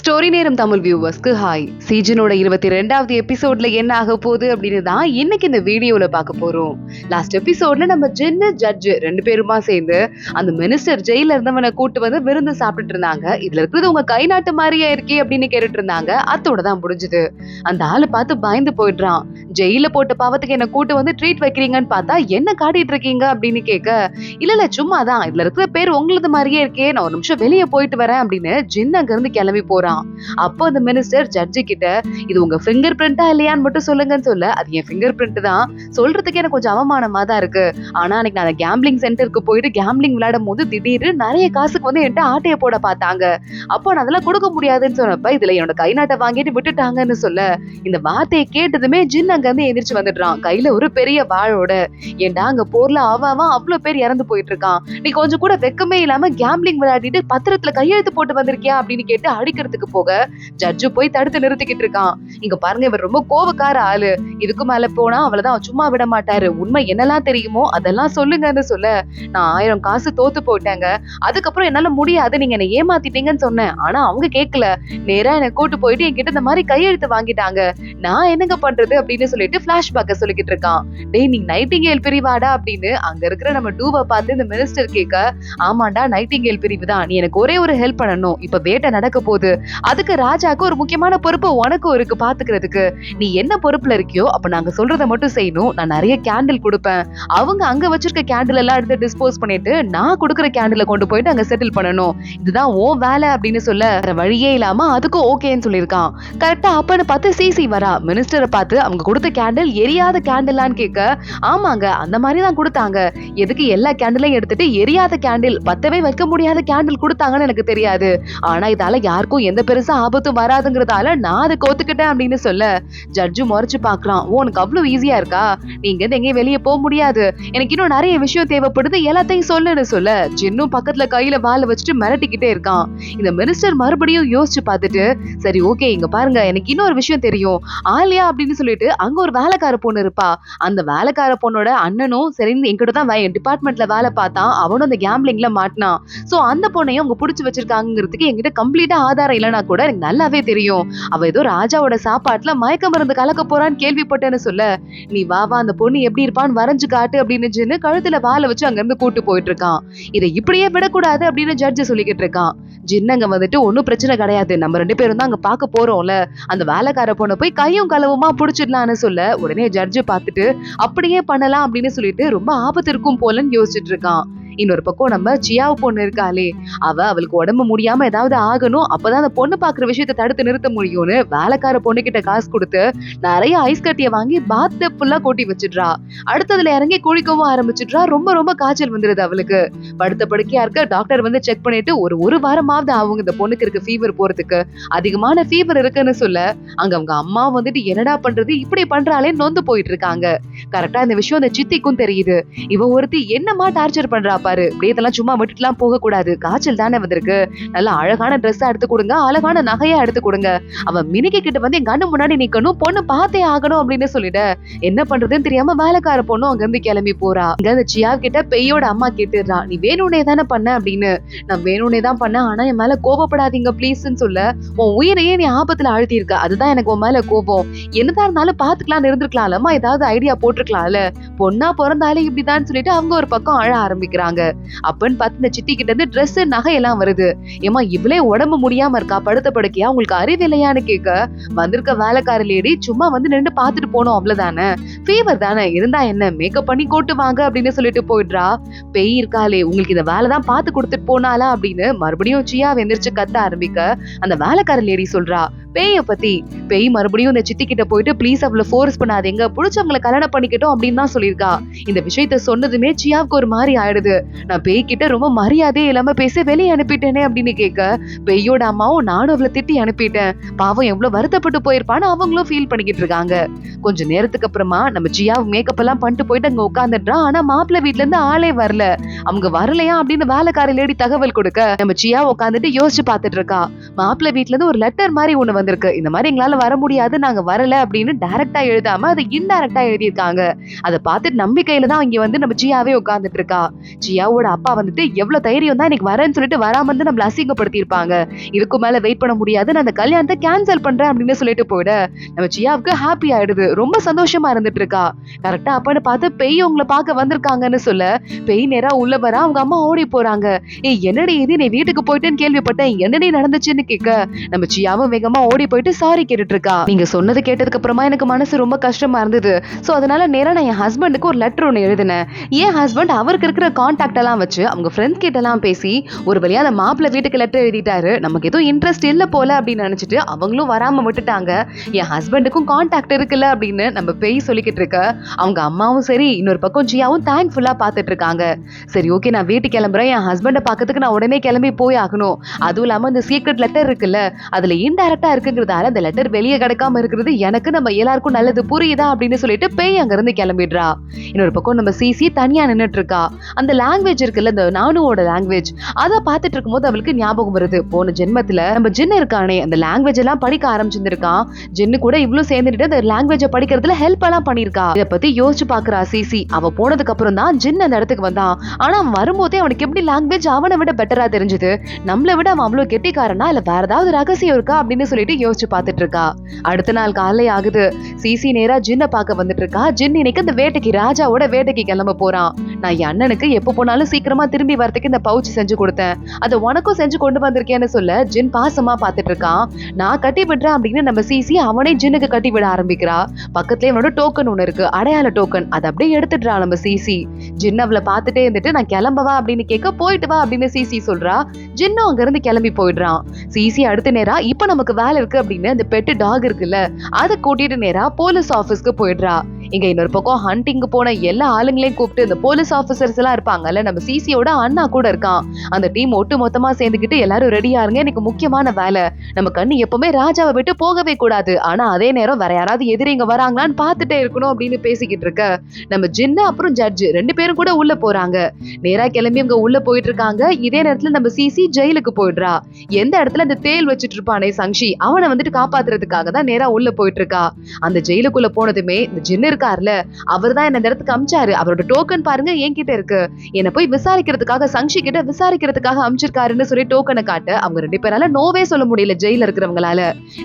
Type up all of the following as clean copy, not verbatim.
Story நேரம் Tamil வியூவர்ஸ்க்கு hi. சீசனோட 22வது எபிசோட்ல என்ன ஆக போகுது அப்படின்னு தான் இன்னைக்கு இந்த வீடியோல பார்க்க போறோம். லாஸ்ட் எபிசோட்ல நம்ம ஜென்னு ஜட்ஜ் ரெண்டு பேருமா சேர்ந்து அந்த மினிஸ்டர் ஜெயில இருந்தவனை கூட்டு வந்து விருந்து சாப்பிட்டுட்டு இருந்தாங்க. இதுல இருக்கிறது உங்க கை நாட்டு மாதிரியே இருக்கே அப்படின்னு கேட்டுட்டு இருந்தாங்க. அதோட தான் முடிஞ்சது. அந்த ஆளு பார்த்து பயந்து போயிடுறான். ஜெயில போட்ட பாவத்துக்கு என்ன கூட்டு வந்து ட்ரீட் வைக்கிறீங்கன்னு பார்த்தா என்ன காட்டிட்டு இருக்கீங்க அப்படின்னு கேட்க, இல்ல சும்மா தான், இதுல இருக்கிற பேர் உங்களது மாதிரியே இருக்கே, நான் ஒரு நிமிஷம் வெளியே போயிட்டு வரேன் அப்படின்னு ஜின் அங்க இருந்து கிளம்பி போறான். அப்போ அந்த மினிஸ்டர் ஜட்ஜி கிட்ட, இது உங்க ஃபிங்கர் பிரிண்டா இல்லையான்னு மட்டும் சொல்லுங்கன்னு சொல்ல, அது என் ஃபிங்கர் பிரிண்ட் தான், சொல்றதுக்கு எனக்கு கொஞ்சம் அவமானமா தான் இருக்கு. ஆனா அன்னைக்கு நான் கேம்பிளிங் சென்டருக்கு போயிட்டு கேம்பிளிங் விளையாடும் போது திடீர்னு நிறைய காசுக்கு வந்து என்கிட்ட ஆட்டைய போட பார்த்தாங்க. அப்போ நான் அதெல்லாம் கொடுக்க முடியாதுன்னு சொன்னப்ப இதுல என்னோட கை நாட்டை வாங்கிட்டு விட்டுட்டாங்கன்னு சொல்ல, இந்த வார்த்தையை கேட்டதுமே ஜின் அங்க இருந்து எந்திரிச்சு வந்துடுறான். கையில ஒரு பெரிய வாளோட. ஏண்டா அங்க போர்ல அவன் அவ்வளவு பேர் இறந்து போயிட்டு இருக்கான், நீ கொஞ்சம் கூட வெக்கமே இல்லாம கேம்பிளிங் விளையாடிட்டு பத்திரத்துல கையெழுத்து போட்டு வந்திருக்கியா அப்படின்னு கேட்டு அடிக்கிறதுக்கு போக ஜட்ஜு போய் தடுத்து நிறுத்திக்கிட்டு இருக்கான். இங்க பாருங்க, இவர் ரொம்ப கோவக்கார ஆளு, இதுக்கு மேல போனா அவ்வளவுதான், சும்மா விட மாட்டாரு, உண்மை என்னெல்லாம் தெரியுமோ அதெல்லாம் சொல்லுங்கன்னு சொல்ல, நான் 1000 காசு தோத்து போயிட்டேங்க, அதுக்கப்புறம் என்னால முடியாது, நீங்க என்ன ஏமாத்திட்டீங்கன்னு சொன்னேன். ஆனா அவங்க கேட்கல, நேரா என்ன கூட்டு போயிட்டு என்கிட்ட இந்த மாதிரி கையெழுத்து வாங்கிட்டாங்க, நான் என்னங்க பண்றது அப்படின்னு சொல்லிட்டு பிளாஷ்பேக்க சொல்லிக்கிட்டு இருக்கான். டேய், நீ நைட்டிங்கேல் பிரிவாடா அப்படின்னு அங்க இருக்கிற நம்ம டூவை பார்த்து இந்த மினிஸ்டர் கேட்க, ஆமாண்டா நைட்டிங்கேல் பிரிவு தான், நீ எனக்கு ஒரே ஒரு ஹெல்ப் பண்ணணும், இப்ப வேட்டை நடக்க போகுது, அதுக்கு ராஜாக்கு ஒரு முக்கியமான பொறுப்பு உனக்கும் இருக்கு பாத்துக்கிறதுக்கு, நீ என்ன பொறுப்புல இருக்கியோ அப்ப நாங்க சொல்றதை மட்டும் செய்யணும், நான் நிறைய கேண்டில் கொடுப்பேன், அவங்க அங்க வச்சிருக்க கேண்டில் எல்லாம் எடுத்து டிஸ்போஸ் பண்ணிட்டு நான் கொடுக்குற கேண்டில கொண்டு போயிட்டு அங்க செட்டில் பண்ணணும், இதுதான் ஓ வேலை அப்படின்னு சொல்ல, வழியே இல்லாம அதுக்கும் ஓகேன்னு சொல்லியிருக்கான். கரெக்டா அப்பன்னு பார்த்து சிசி வரா. மினிஸ்டரை பார்த்து அவங்க கொடுத்த கேண்டில் எரியாத கேண்டிலான்னு கேட்க, ஆமாங்க அந்த மாதிரி தான் கொடுத்தாங்க, எதுக்கு எல்லா கேண்டிலையும் எடுத்துட்டு எரியாத கேண்டில், பத்தவே வைக்க முடியாத கேண்டில் கொடுத்தாங்கன்னு எனக்கு தெரியாது, ஆனா இதால யாருக்கும் எந்த பெருசா ஆபத்தும் வராதுங்கிறதால நான் அதை கோத்துக்கிட்டேன் அப்படின்னு சொல்ல, ஜட்ஜு முறைச்சு பாக்குறான். உனக்கு அவ்வளவு ஈஸியா இருக்கா, நீங்க எங்கேயும் வெளியே போக முடியாது, எனக்கு இன்னும் நிறைய விஷயம் தேவைப்படுது, எல்லாத்தையும் சொல்லுன்னு சொல்ல, ஜின்னும் பக்கத்துல கையில வாழ வச்சுட்டு மிரட்டிக்கிட்டே இருக்கான். இந்த மினிஸ்டர் மறுபடியும் யோசிச்சு பார்த்துட்டு, சரி ஓகே இங்க பாருங்க, எனக்கு இன்னொரு விஷயம் தெரியும், ஆலியா அப்படின்னு சொல்லிட்டு அங்க ஒரு வேலைக்கார பொண்ணு இருப்பா, அந்த வேலைக்கார பொண்ணோட அண்ணனும் சரி என்கிட்ட தான் டிபார்ட்மெண்ட்ல வேலை பார்த்தான், அவனும் அந்த கேம்பிளிங்ல மாட்டினான், சோ அந்த பொண்ணையும் அவங்க புடிச்சு வச்சிருக்காங்கிறதுக்கு என்கிட்ட கம்ப்ளீட்டா ஆதாரம் இல்லைன்னா கூட எனக்கு நல்லாவே தெரியும், அவ ஏதோ ராஜாவோட சாப்பாட்டுல மயக்க மருந்து கலக்க போறான்னு கேள்விப்பட்டேன்னு சொல்ல, நீ வா அந்த பொண்ணு எப்படி இருப்பான்னு வரைஞ்சு காட்டு அப்படின்னு ஜின்னு கழுத்துல வாழ வச்சு அங்க இருந்து கூட்டு போயிட்டு இருக்கான். இதை இப்படியே விடக்கூடாது அப்படின்னு ஜட்ஜ் சொல்லிக்கிட்டு இருக்கான். ஜின்னங்க வந்துட்டு ஒன்னும் பிரச்சனை கிடையாது, நம்ம 2 பேரும் தான் அங்க பாக்க போறோம்ல, அந்த வேலைக்கார பொண்ணை போய் கையும் களவுமா புடிச்சிடலான்னு சொல்ல, உடனே ஜட்ஜு பார்த்துட்டு அப்படியே பண்ணலாம் அப்படின்னு சொல்லிட்டு ரொம்ப ஆபத்து இருக்கும் போலன்னு யோசிச்சுட்டு இருக்கான். இன்னொரு பக்கம் நம்ம சியாவு பொண்ணு இருக்காளே, அவளுக்கு உடம்பு முடியாம ஏதாவது ஆகணும், அப்பதான் அந்த பொண்ணு பாக்குற விஷயத்தை தடுத்து நிறுத்த முடியும்னு வேலைக்கார பொண்ணு கிட்ட காசு கொடுத்து நிறைய ஐஸ் கட்டிய வாங்கி பாத் ஃபுல்லா கொட்டி வச்சிடுறா. அடுத்ததுல இறங்கி குளிக்கவும் ஆரம்பிச்சிடுறா. ரொம்ப ரொம்ப காய்ச்சல் வந்துருது அவளுக்கு. படுத்த படுக்கையா இருக்க டாக்டர் வந்து செக் பண்ணிட்டு ஒரு வாரமாவது அவங்க இந்த பொண்ணுக்கு இருக்கு ஃபீவர் போறதுக்கு, அதிகமான ஃபீவர் இருக்குன்னு சொல்ல, அங்க அவங்க அம்மா வந்துட்டு என்னடா பண்றது இப்படி பண்றாளே நொந்து போயிட்டு இருக்காங்க. கரெக்டா இந்த விஷயம் அந்த சித்திக்கும் தெரியுது. இவ ஒருத்தி என்னமா டார்ச்சர் பண்றா பாரு, இதெல்லாம் சும்மா விட்டுட்டுலாம் போக கூடாது, காய்ச்சல் தானே வந்திருக்கு, நல்ல அழகான ட்ரெஸ்ஸா எடுத்து கொடுங்க, அழகான நகையா எடுத்து கொடுங்க, அவன் மினிக்கு கிட்ட வந்து என் கண்ணு முன்னாடி நிக்கணும், பொண்ணு பார்த்தே ஆகணும் அப்படின்னு சொல்லிட்டு என்ன பண்றதுன்னு தெரியாம வேலைக்கார பொண்ணும் அங்க இருந்து கிளம்பி போறா. இங்க அந்த சியா கிட்ட பெய்யோட அம்மா கேட்டுறா, நீ வேணும்னே தானே பண்ண அப்படின்னு. நான் வேணும்னே தான் பண்ண, ஆனா என் மேல கோபப்படாதீங்க ப்ளீஸ்ன்னு சொல்ல, உன் உயிரையே நீ ஆபத்துல அழுத்தி இருக்க, அதுதான் எனக்கு உன் மேல கோபம், என்னதான் இருந்தாலும் பாத்துக்கலாம் இருந்திருக்கலாம்லமா, ஏதாவது ஐடியா போட்டிருக்கலாம்ல, பொண்ணா பிறந்தாலே இப்படிதான் சொல்லிட்டு அவங்க ஒரு பக்கம் அழ ஆரம்பிக்கிறாங்க. அப்பன்னு பார்த்து இந்த சித்தி கிட்ட இருந்து ட்ரெஸ் நகை எல்லாம் வருது. ஏமா இவளே உடம்பு முடியாம இருக்கா, படுத்த படுக்கையா, உங்களுக்கு அறிவு இல்லையான்னு கேட்க, வந்திருக்க வேலைக்கார லேடி சும்மா வந்து நின்று பாத்துட்டு போனோம் அவ்வளவுதானே, ஃபீவர் தானே, இருந்தா என்ன, மேக்கப் பண்ணி கூட்டு வாங்க அப்படின்னு சொல்லிட்டு போயிடுறா. பெய் இருக்காளே, உங்களுக்கு இந்த வேலை தான் பார்த்து கொடுத்துட்டு போனாலா அப்படின்னு மறுபடியும் சியா எந்திரிச்சு கத்த ஆரம்பிக்க, அந்த வேலைக்கார லேடி சொல்றா பேய பத்தி. பேய் மறுபடியும் இந்த சித்தி கிட்ட போயிட்டு ப்ளீஸ் அவளை ஃபோர்ஸ் பண்ணாதீங்க, புடிச்சவங்களை கல்யாணம் பண்ணிக்கிட்டோம் அப்படின்னு தான் சொல்லியிருக்கா. இந்த விஷயத்த சொன்னதுமே சியாவுக்கு ஒரு மாதிரி ஆயிடுது. நான் பேய் கிட்ட ரொம்ப மரியாதையே இல்லாம பேச வெளியே அனுப்பிட்டேனே அப்படின்னு கேட்க, பேயோட அம்மாவும் நானும் அவளை திட்டி அனுப்பிட்டேன், பாவம் எவ்வளவு வருத்தப்பட்டு போயிருப்பான்னு அவங்களும் ஃபீல் பண்ணிக்கிட்டு இருக்காங்க. கொஞ்ச நேரத்துக்கு அப்புறமா நம்ம சியாவு மேக்கப் எல்லாம் பண்ணிட்டு போயிட்டு அங்க உட்காந்துடுறா. ஆனா மாப்பிள்ளை வீட்டுல இருந்து ஆளே வரல, அவங்க வரலையா அப்படின்னு வேலைக்கார லேடி தகவல் கொடுக்க, நம்ம சியா உட்காந்துட்டு யோசிச்சு பாத்துட்டு இருக்கா. மாப்பிள்ளை வீட்டுல இருந்து ஒரு லெட்டர் மாதிரி ஒண்ணு வந்திருக்கு. இந்த மாதிரி எங்களால வர முடியாது, நாங்க வரல அப்படின்னு டைரக்டா எழுதாம அதை இன்டைரக்டா எழுதியிருக்காங்க. அதை பார்த்துட்டு நம்பிக்கையில தான் இங்க வந்து நம்ம ஜியாவே உட்கார்ந்துட்டு இருக்கா. ஜியாவோட அப்பா வந்துட்டு எவ்வளவு தைரியம் தான் இன்னைக்கு வரேன்னு சொல்லிட்டு வராம வந்து நம்மள அசிங்கப்படுத்தி இருப்பாங்க. இதுக்கு மேல வெயிட் பண்ண முடியாது, நான் அந்த கல்யாணத்தை கேன்சல் பண்றேன் அப்படின்னு சொல்லிட்டு போயிட நம்ம ஜியாவுக்கு ஹாப்பி ஆயிடுது. ரொம்ப சந்தோஷமா இருந்துட்டு இருக்கா. கரெக்டா அப்பன்னு பார்த்து பேய் உங்களை பார்க்க வந்திருக்காங்கன்னு சொல்ல பேய் நேரா உள்ள வர அவங்க அம்மா ஓடி போறாங்க. ஏய் என்னடி இது, நீ வீட்டுக்கு போயிட்டேன்னு கேள்விப்பட்டேன், என்னடி நடந்துச்சுன்னு கேட்க நம்ம ஜியாவும் வேகமா ஓடி போயிட்டு சாரி கேட்டுட்டு இருக்கா. நீங்க சொன்னது கேட்டதுக்கு அப்புறமா எனக்கு மனசு ரொம்ப கஷ்டமா இருந்தது. சோ அதனால நேரா நான் என் ஹஸ்பண்டுக்கு ஒரு லெட்டர் ஒன்னு எழுதினேன். என் ஹஸ்பண்ட் அவருக்கு இருக்கிற கான்டாக்ட் எல்லாம் வச்சு அவங்க ஃப்ரெண்ட்ஸ் கிட்ட எல்லாம் பேசி ஒரு வழியா அந்த மாப்பிள்ளை வீட்டுக்கு லெட்டர் எழுதிட்டாரு. நமக்கு எதுவும் இன்ட்ரெஸ்ட் இல்ல போல அப்படின்னு நினைச்சிட்டு அவங்களும் வராம விட்டுட்டாங்க. என் ஹஸ்பண்டுக்கும் கான்டாக்ட் இருக்குல்ல அப்படின்னு நம்ம பேய் சொல்லிக்கிட்டு இருக்க அவங்க அம்மாவும் சரி இன்னொரு பக்கம் ஜியாவும் தேங்க்ஃபுல்லா பாத்துட்டு இருக்காங்க. சரி ஓகே, நான் வீட்டுக்கு கிளம்புறேன், என் ஹஸ்பண்டை பாக்கிறதுக்கு நான் உடனே கிளம்பி போய் ஆகணும். அதுவும் இல்லாம இந்த சீக்ரெட் லெட்டர் இருக்குல்ல, அதுல இன்டைரக்டா இருக்குங்கிறதால அந்த லெட்டர் வெளியே கிடைக்காம இருக்கிறது எனக்கு நம்ம எல்லாருக்கும் நல்லது, புரியுதா அப்படின்னு சொல்லிட்டு பேய் அங்க இருந்து கிளம்பிடுறா. இன்னொரு பக்கம் நம்ம சிசி தனியா நின்னுட்டு இருக்கா. அந்த லாங்குவேஜ் இருக்குல்ல, இந்த நானுவோட லாங்குவேஜ், அதை பார்த்துட்டு இருக்கும்போது அவளுக்கு ஞாபகம் வருது. போன ஜென்மத்துல நம்ம ஜின்னு இருக்கானே அந்த லாங்குவேஜ் எல்லாம் படிக்க ஆரம்பிச்சிருக்கான். ஜின்னு கூட இவ்வளவு சேர்ந்துட்டு அந்த லாங்குவேஜ படிக்கிறதுல ஹெல்ப் எல்லாம் பண்ணிருக்கா. இத பத்தி யோசிச்சு பாக்குறா சிசி. அவ போனதுக்கு அப்புறம் தான் ஜின் அந்த இடத்துக்கு வந்தான். ஆனா அவன் வரும்போதே அவனுக்கு எப்படி லாங்குவேஜ் அவனை விட பெட்டரா தெரிஞ்சது. நம்மளை விட அவன் அவ்வளவு கெட்டிக்காரனா இல்ல வேற ஏதாவது ரகசியம் இருக்கா அப்படின்னு சொல்லிட்டு யோசிச்சு பாத்துட்டு இருக்கா. அடுத்த நாள் காலை ஆகுது. சிசி நேரா ஜின்ன பாக்க வந்துட்டு இருக்கா. ஜின் இன்னைக்கு அந்த வேட்டைக்கு, ராஜாவோட வேட்டைக்கு கிளம்ப போறான். நான் என் அண்ணனுக்கு எப்ப போனாலும் சீக்கிரமா திரும்பி வரதுக்கு இந்த பவுச் செஞ்சு கொடுத்தேன், அதை உனக்கும் செஞ்சு கொண்டு வந்திருக்கேன்னு சொல்ல ஜின் பாசமா பாத்துட்டு இருக்கான். நான் கட்டி விடுறேன் அப்படின்னு நம்ம சிசி அவனே ஜின்னுக்கு கட்டி விட ஆரம்பிக்கிறா. பக்கத்துல அவனோட டோக்கன் ஒண்ணு இருக்கு, அடையாள டோக்கன், அதை அப்படியே எடுத்துடுறா நம்ம சிசி. ஜின் அவளை பாத்துட்டே இருந்துட்டு நான் கிளம்பவா அப்படின்னு கேட்க போயிட்டு வா அப்படின்னு சிசி சொல்றா. ஜின்னும் அங்க இருந்து கிளம்பி போயிடுறான். சிசி அடுத்த நேரா இப்ப நமக்கு வேலை இருக்கு அப்படின்னு அந்த பெட்டு டாக் இருக்குல்ல அதை கூட்டிட்டு நேரா போலீஸ் ஆபீஸ்க்கு போயிடுறா. இங்க இன்னொரு பக்கம் ஹண்டிங் போன எல்லா ஆளுங்களையும் கூப்பிட்டு இந்த போலீஸ் ஆபீசர்ஸ் எல்லாம் இருப்பாங்கல்ல, நம்ம சிசியோட அண்ணா கூட இருக்கான். அந்த டீம் ஒட்டு மொத்தமா சேர்ந்துக்கிட்டு எல்லாரும் ரெடியா இருங்க, எனக்கு முக்கியமான வேலை. நம்ம கண்ணு எப்பவுமே ராஜாவை விட்டு போகவே கூடாது, ஆனா அதே நேரம் வேற யாராவது எதிரிங்க வராங்களான்னு பாத்துட்டே இருக்கணும் அப்படின்னு பேசிக்கிட்டு இருக்க நம்ம ஜின்னு அப்புறம் ஜட்ஜ் ரெண்டு பேரும் கூட உள்ள போறாங்க. நேரா கிளம்பி அவங்க உள்ள போயிட்டு இருக்காங்க. இதே நேரத்துல நம்ம சிசி ஜெயிலுக்கு போயிடுறா. எந்த இடத்துல அந்த தேல் வச்சிட்டு இருப்பானே சங்ஷி, அவனை வந்துட்டு காப்பாத்துறதுக்காக தான் நேரா உள்ள போயிட்டு இருக்கா. அந்த ஜெயிலுக்குள்ள போனதுமே இந்த ஜின்னு இருக்காருல, அவர் தான் என்ன இடத்துக்கு அமிச்சாரு. அவரோட டோக்கன் பாருங்க என்கிட்ட இருக்கு, என்ன போய் விசாரிக்கிறதுக்காக சங்ஷி கிட்ட விசாரிக்கிறதுக்காக அமிச்சிருக்காருன்னு சொல்லி டோக்கனை காட்ட அவங்க ரெண்டு பேரால நோவே சொல்ல முடியல ஜெயில இருக்கிறவங்களால.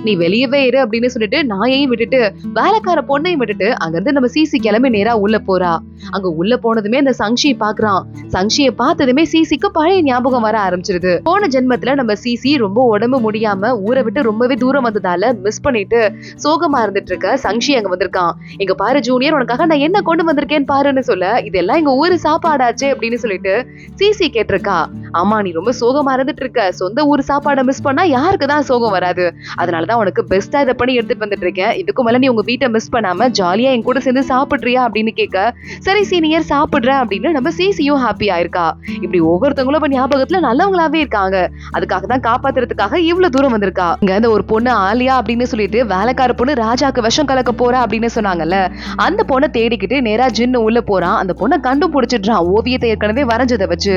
நீ வெளியவே இரு அப்படின்னு சொல்லிட்டு நாயையும் விட்டுட்டு வேலைக்கார பொண்ணையும் விட்டுட்டு அங்க இருந்து நம்ம சிசி கிளம்பி நேரா உள்ள போறா. அங்க உள்ள போனதுமே அந்த சங்ஷியை பாக்குறான். சங்ஷியை பார்த்ததுமே சிசிக்கு பழைய ஞாபகம் வர ஆரம்பிச்சிருது. போன ஜென்மத்துல நம்ம சிசி ரொம்ப உடம்பு முடியாம ஊரை விட்டு ரொம்பவே தூரம் வந்ததால மிஸ் பண்ணிட்டு சோகமா இருந்துட்டு இருக்க சங்ஷி அங்க வந்திருக்கான். எங்க பாரு ஜூனியர், உனக்காக நான் என்ன கொண்டு வந்திருக்கேன்னு பாருன்னு சொல்ல இதெல்லாம் எங்க ஊரு சாப்பாடாச்சே அப்படின்னு சொல்லிட்டு சிசி கேட்டிருக்கா. ஆமா, நீ ரொம்ப சோகமா இருந்துட்டு இருக்க, சொந்த ஊர் சாப்பாடை மிஸ் பண்ணா யாருக்குதான் சோகம் வராது, அதனாலதான் உனக்கு பெஸ்டா இதை பண்ணி எடுத்துட்டு வந்துட்டு இருக்கேன். இதுக்கு மேல நீ உங்க வீட்டை மிஸ் பண்ணாம ஜாலியா என் கூட சேர்ந்து சாப்பிடுறியா அப்படின்னு கேட்க சரி சீனியர் சாப்பிடுறேன் அப்படின்னு நம்ம சிசியும் ஹாப்பி ஆயிருக்கா. இப்படி ஒவ்வொருத்தவங்களும் ஞாபகத்துல நல்லவங்களாவே இருக்காங்க. அதுக்காக தான் காப்பாத்துறதுக்காக இவ்வளவு தூரம் வந்திருக்கா. இங்க அந்த ஒரு பொண்ணு ஆலியா அப்படின்னு சொல்லிட்டு வேலைக்கார பொண்ணு ராஜாக்கு விஷம் கலக்க போறா அப்படின்னு சொன்னாங்கல்ல, அந்த பொண்ணை தேடிக்கிட்டு நேரா ஜின்னு உள்ள போறான். அந்த பொண்ணை கண்டுபிடிச்சிடுறான் ஓவியத்தை ஏற்கனவே வரைஞ்சதை வச்சு.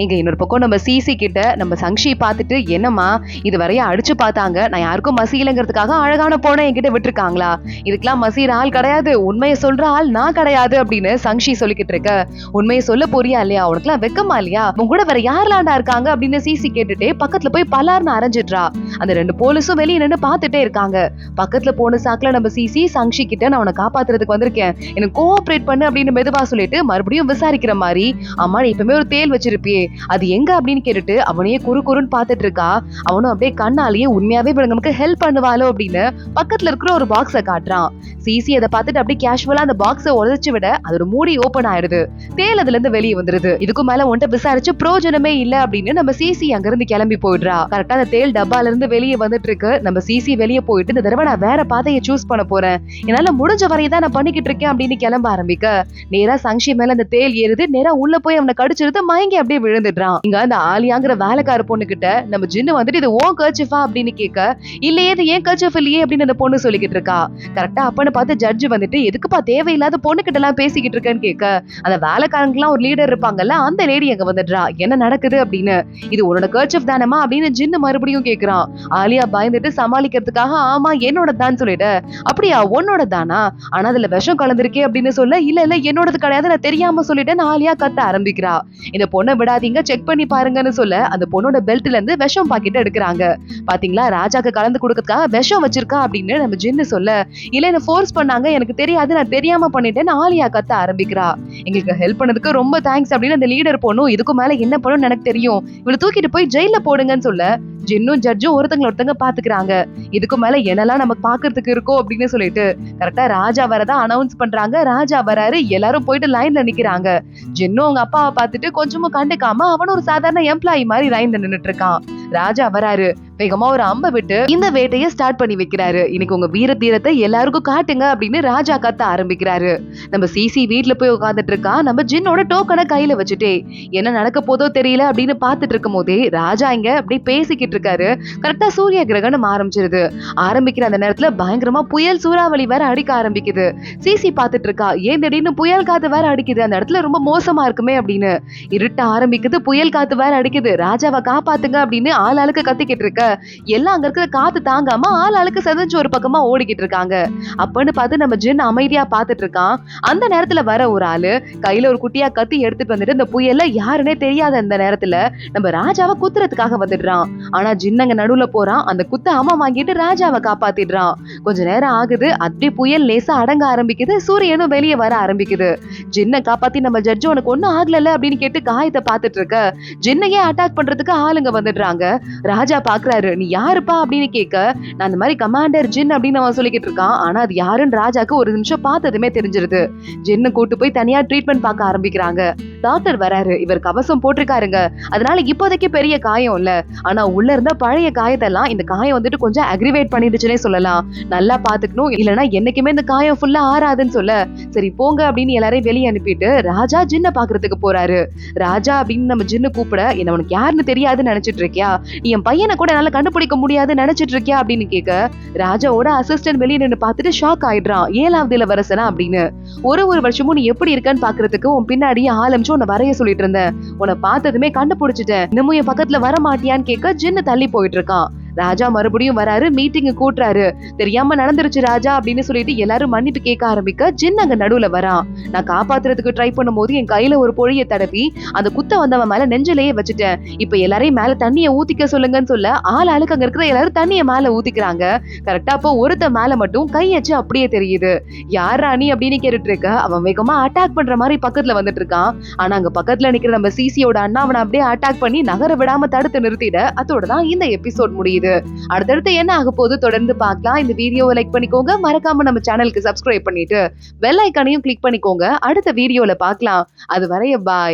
இங்க இன்னொரு பக்கம் நம்ம சிசி கிட்ட நம்ம சங்ஷி பார்த்துட்டு என்னம்மா இது வரைய அடிச்சு பார்த்தாங்க, நான் யாருக்கும் மசீலங்கிறதுக்காக அழகான பொண்ணை என்கிட்ட விட்டுருக்காங்களா, இதுக்கெல்லாம் மசீர ஆள் கிடையாது, உண்மையை சொல்ற ஆள் நான் கிடையாது அப்படின்னு சங்ஷி சொல்லிக்கிட்டு இருக்க. உண்மையை சொல்ல போறியா இல்லையா, உனக்குலாம் வெக்கமா இல்லையா, உங்க கூட வேற யாரெல்லாண்டா இருக்காங்க அப்படின்னு சிசி கேட்டுட்டே பக்கத்துல போய் பலார்னு அரைஞ்சிடுறா. அந்த ரெண்டு போலீஸும் வெளியே நின்று பார்த்துட்டே இருக்காங்க. பக்கத்துல போன சாக்குல நம்ம சிசி சங்ஷி கிட்ட நான் உன்னை காப்பாத்துறதுக்கு வந்திருக்கேன், எனக்கு கோஆபரேட் பண்ணு அப்படின்னு மெதுவா சொல்லிட்டு மறுபடியும் விசாரிக்கிற மாதிரி, அம்மா நீ எப்பவுமே ஒரு தேல் வச்சிருப்பியே அது எங்க அப்படின்னு கேட்டுட்டு அவனையே குறுன்னு பாத்துட்டு இருக்கா. அவனும் அப்படியே கண்ணாலேயே உண்மையாவே நமக்கு ஹெல்ப் பண்ணுவாளோ அப்படின்னு பக்கத்துல இருக்கிற ஒரு பாக்ஸ காட்டுறான். சிசி அதை பார்த்துட்டு அப்படியே கேஷுவலா அந்த பாக்ஸை உடைச்சு விட அதோட மூடி ஓபன் ஆயிடுது. தேல் அதுல இருந்து வெளியே வந்துருது. இதுக்கு மேல உன்ட்ட விசாரிச்சு பிரயோஜனமே இல்ல அப்படின்னு நம்ம சிசி அங்க இருந்து கிளம்பி போயிடுறா. கரெக்டா அந்த தேல் டப்பால இருந்து வெளியே வந்துட்டு இருக்கு. நம்ம சிசி வெளியே போயிட்டு இந்த தடவை நான் வேற பாதையை சூஸ் பண்ண போறேன், என்னால முடிஞ்ச வரையதான் நான் பண்ணிக்கிட்டு இருக்கேன் அப்படின்னு கிளம்ப ஆரம்பிக்க நேரா சங்ஷி மேல அந்த தேல் ஏறுது. நேரா உள்ள போய் அவனை கடிச்சிருது, மயங்கி அப்படியே விழுந்துடுறான். இங்க அந்த ஆலியாங்கிற வேலைக்கார பொண்ணு கிட்ட நம்ம ஜின்னு வந்துட்டு இது ஓன் கர்ச்சிஃபா அப்படின்னு கேட்க இல்லையே இது ஏன் கர்ச்சிஃப் இல்லையே அப்படின்னு அந்த பொண்ணு சொல்லிக்கிட்டு இருக்கா. கரெக்டா அப்பன்னு பார்த்து ஜட்ஜ் வந்துட்டு எதுக்குப்பா தேவையில்லாத பொண்ணு கிட்ட எல்லாம் பேசிக்கிட்டு இருக்க கேட்க அந்த வேலைக்காரங்கலாம் ஒரு லீடர் இருப்பாங்கல்ல, அந்த லேடி அங்க வந்துடுறா. என்ன நடக்குது அப்படின்னு. இது உன்னோட கர்ச்சீஃப் தானேமா அப்படின்னு ஜின்னு மறுபடியும் கேக்குறான். ஆலியா பயந்துட்டு சமாளிக்கிறதுக்காக ஆமா என்னோட தான் சொல்லிட்டு, அப்படியா உன்னோட தானா, ஆனா அதுல விஷம் கலந்திருக்கே அப்படின்னு சொல்ல, இல்ல இல்ல என்னோடது கிடையாது நான் தெரியாம சொல்லிட்டேன்னு ஆலியா கத்த ஆரம்பிக்கிறா. இந்த பொண்ணை விடாதீங்க செக் பண்ணி பாருங்கன்னு சொல்ல அந்த பொண்ணோட பெல்ட்ல இருந்து விஷம் பாக்கெட் எடுக்கிறாங்க. பாத்தீங்களா ராஜாக்கு கலந்து கொடுக்கறதுக்காக விஷம் வச்சிருக்கா அப்படின்னு நம்ம ஜின்னு சொல்ல, இல்ல என்ன ஃபோர்ஸ் பண்ணாங்க எனக்கு தெரியாது நான் தெரியாம பண்ணிட்டேன்னு ஆலியா கத்த ஆரம்பிக்கிறா. எங்களுக்கு ஹெல்ப் பண்ணதுக்கு ரொம்ப தேங்க்ஸ் அப்படின்னு அந்த லீடர் பொண்ணும் இதுக்கு மேல என்ன பண்ணும் எனக்கு தெரியும், இவளை தூக்கிட்டு போய் ஜெயில போடுங்கன்னு சொல்ல ஜின்னும் ஜட்ஜும் ஒருத்தங்க பாத்துக்கிறாங்க. இதுக்கு மேல என்னெல்லாம் நமக்கு பாக்குறதுக்கு இருக்கோ அப்படின்னு சொல்லிட்டு கரெக்டா ராஜா வரதா அனௌன்ஸ் பண்றாங்க. ராஜா வராரு, எல்லாரும் போயிட்டு லைன்ல நிக்கிறாங்க. ஜின்னும் அவங்க அப்பாவை பார்த்துட்டு கொஞ்சமும் கண்டுக்காம அவன் ஒரு சாதாரண எம்ப்ளாயி மாதிரி லைன்ல நின்னுட்டு இருக்கான். ராஜா வராரு, வேகமா ஒரு அம்ப விட்டு இந்த வேட்டையை ஸ்டார்ட் பண்ணி வைக்கிறாரு. இன்னைக்கு உங்க வீர தீரத்தை எல்லாருக்கும் காட்டுங்க அப்படின்னு ராஜா கத்த ஆரம்பிக்கிறாரு. நம்ம சிசி வீட்டுல போய் உட்காந்துட்டு இருக்கா. நம்ம ஜின்னோட டோக்கனை கையில வச்சுட்டே என்ன நடக்க போதோ தெரியல அப்படின்னு பாத்துட்டு இருக்கும் போதே ராஜா இங்க அப்படி பேசிக்கிட்டு இருக்காரு. கரெக்டா சூரிய கிரகணம் ஆரம்பிச்சிருது. ஆரம்பிக்கிற அந்த நேரத்துல பயங்கரமா புயல் சூறாவளி வேற அடிக்க ஆரம்பிக்குது. சிசி பாத்துட்டு இருக்கா, ஏன் திடீர்னு புயல் காத்து வேற அடிக்குது, அந்த இடத்துல ரொம்ப மோசமா இருக்குமே அப்படின்னு. இருட்ட ஆரம்பிக்குது, புயல் காத்து வேற அடிக்குது. ராஜாவை காப்பாத்துங்க அப்படின்னு ஆளாளுக்கு கத்திக்கிட்டு இருக்க எல்லாம் அங்க இருக்கிற காத்து தாங்காம ஆளாளுக்கு செதஞ்சு ஒரு பக்கமா ஓடிக்கிட்டு இருக்காங்க. அப்பன்னு பார்த்து நம்ம ஜின் அமைதியா பாத்துட்டு இருக்கான். அந்த நேரத்துல வர ஒரு ஆளு கையில ஒரு குட்டியா கத்தி எடுத்துட்டு வந்துட்டு இந்த புயல்ல யாருன்னே தெரியாத அந்த நேரத்துல நம்ம ராஜாவை குத்துறதுக்காக வந்துடுறான். ஆனா ஜின் அங்க நடுவுல போறான். அந்த குத்த அம்மா வாங்கிட்டு ராஜாவை காப்பாத்திடுறான். கொஞ்ச நேரம் ஆகுது, அப்படியே புயல் லேசா அடங்க ஆரம்பிக்குது. சூரியனும் வெளியே வர ஆரம்பிக்குது. ஜின்னை காப்பாத்தி நம்ம ஜட்ஜு உனக்கு ஒண்ணும் ஆகல அப்படின்னு கேட்டு காயத்தை பாத்துட்டு இருக்க ஜின்னையே அட்டாக் பண்றதுக்கு ஆளுங்க வந்துடுறாங்க. ராஜா பாக்குறாரு, நீ யாருப்பா அப்படின்னு கேட்க நான் அந்த மாதிரி கமாண்டர் ஜின் அப்படின்னு அவன் சொல்லிக்கிட்டு இருக்கான். ஆனா அது யாருன்னு ராஜாக்கு ஒரு நிமிஷம் பார்த்ததுமே தெரிஞ்சிருது. ஜின்னு கூட்டு போய் தனியா ட்ரீட்மெண்ட் பார்க்க ஆரம்பிக்கிறாங்க. டாக்டர் வராரு, இவர் கவசம் போட்டிருக்காருங்க, அதனால இப்போதைக்கு பெரிய காயம் இல்ல, ஆனா உள்ள இருந்த பழைய காயத்தெல்லாம் இந்த காயம் வந்துட்டு கொஞ்சம் அக்ரிவேட் பண்ணிடுச்சுன்னே சொல்லலாம், நல்லா பாத்துக்கணும் இல்லைன்னா என்னைக்குமே இந்த காயம் ஃபுல்லா ஆறாதுன்னு சொல்ல சரி போங்க அப்படின்னு எல்லாரையும் வெளியே அனுப்பிட்டு ராஜா ஜின்ன பாக்குறதுக்கு போறாரு. ராஜா அப்படின்னு நம்ம ஜின்னு கூப்பிட என்ன உனக்கு யாருன்னு தெரியாதுன்னு நினைச்சிட்டு இருக்கியா, நீ என் பையனை கூட என்னால கண்டுபிடிக்க முடியாது நினைச்சிட்டு இருக்கியா அப்படின்னு கேட்க ராஜாவோட அசிஸ்டன்ட் வெளியே நின்று பார்த்துட்டு ஷாக் ஆயிடுறான். 7வது இளவரசனா அப்படின்னு. ஒரு வருஷமும் நீ எப்படி இருக்கன்னு பாக்குறதுக்கு உன் பின்னாடியே ஆரம்பிச்சு உன்னை வரைய சொல்லிட்டு இருந்தேன், உன்னை பார்த்ததுமே கண்டுபிடிச்சிட்டேன், இன்னமும் என் பக்கத்துல வர மாட்டியான்னு கேட்க ஜின்னு தள்ளி போயிட்டு இருக்கான். ராஜா மறுபடியும் வராரு, மீட்டிங் கூட்டுறாரு. தெரியாம நடந்துருச்சு ராஜா அப்படின்னு சொல்லிட்டு எல்லாரும் மன்னிப்பு கேட்க ஆரம்பிக்க ஜின் அங்க நடுவுல வரான். நான் காப்பாத்துறதுக்கு ட்ரை பண்ணும் போது என் கையில ஒரு பொழிய தடவி அந்த குத்த வந்தவன் மேல நெஞ்சிலேயே வச்சுட்டேன், இப்ப எல்லாரையும் மேல தண்ணிய ஊத்திக்க சொல்லுங்கன்னு சொல்ல ஆளுக்கு அங்க இருக்கிற எல்லாரும் தண்ணிய மேல ஊத்திக்கிறாங்க. கரெக்டா அப்போ ஒருத்த மேல மட்டும் கையச்சு அப்படியே தெரியுது. யார் ராணி அப்படின்னு கேட்டுட்டு இருக்க அவன் வேகமா அட்டாக் பண்ற மாதிரி பக்கத்துல வந்துட்டு இருக்கான். ஆனா அங்க பக்கத்துல நிக்கிற நம்ம சிசியோட அண்ணா அவனை அப்படியே அட்டாக் பண்ணி நகர விடாம தடுத்து நிறுத்திட அதோட தான் இந்த எபிசோட் முடியுது. அடுத்தடுத்து என்ன ஆக போது தொடர்ந்து பார்க்கலாம். இந்த வீடியோவை லைக் பண்ணிக்கோங்க, மறக்காம நம்ம சேனலுக்கு சப்ஸ்கிரைப் பண்ணிட்டு பெல் ஐகானையும் கிளிக் பண்ணிக்கோங்க. அடுத்த வீடியோல பார்க்கலாம். அது வரைய பாய்.